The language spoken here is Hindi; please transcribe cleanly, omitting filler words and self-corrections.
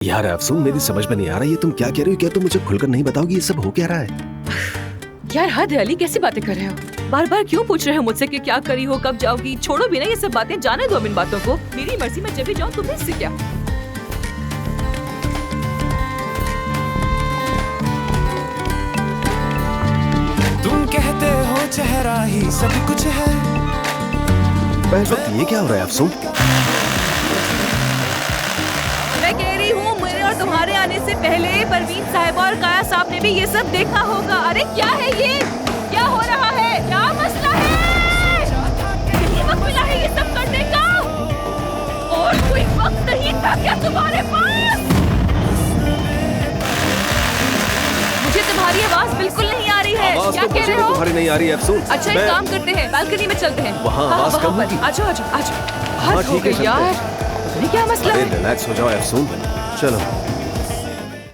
यार अफसून, मेरी समझ में नहीं आ रहा ये तुम क्या कह रही हो। क्या तुम मुझे खुलकर नहीं बताओगी ये सब हो क्या रहा है? यार हद है अली, कैसी बातें कर रहे हो? बार बार क्यों पूछ रहे हो मुझसे कि क्या करी हो, कब जाओगी? छोड़ो भी ना ये सब बातें, जाने दो अब इन बातों को। मेरी मर्जी में जब भी जाऊँ, तुम्हें इससे क्या? तुम कहते हो चेहरा ही सब कुछ है। इस वक्त ये क्या हो रहा है अफसून? मैं कह रही हूँ मेरे और तुम्हारे आने से पहले परवीन साहिबा और काया साहब ने भी ये सब देखा होगा। अरे क्या है ये? क्या हो रहा है? क्या मसला है? यही वक्त मिला है ये सब करने का? और कोई वक्त नहीं था क्या तुम्हारे पास? मुझे तुम्हारी आवाज बिल्कुल नहीं आ रही है। आवाज क्या तो कह मुझे रहे भी हो? तुम्हारी नहीं आ रही है अफसून। अच्छा एक काम करते हैं, बालकनी में चलते हैं। वहाँ आवाज वहाँ कम पर। होगी। आजो आजो आजो। हाँ, हद हो ठीक है, गई चलते यार। हैं। पता नहीं क्या मसला अरे है। रिलैक्स हो जाओ अफसून, चलो।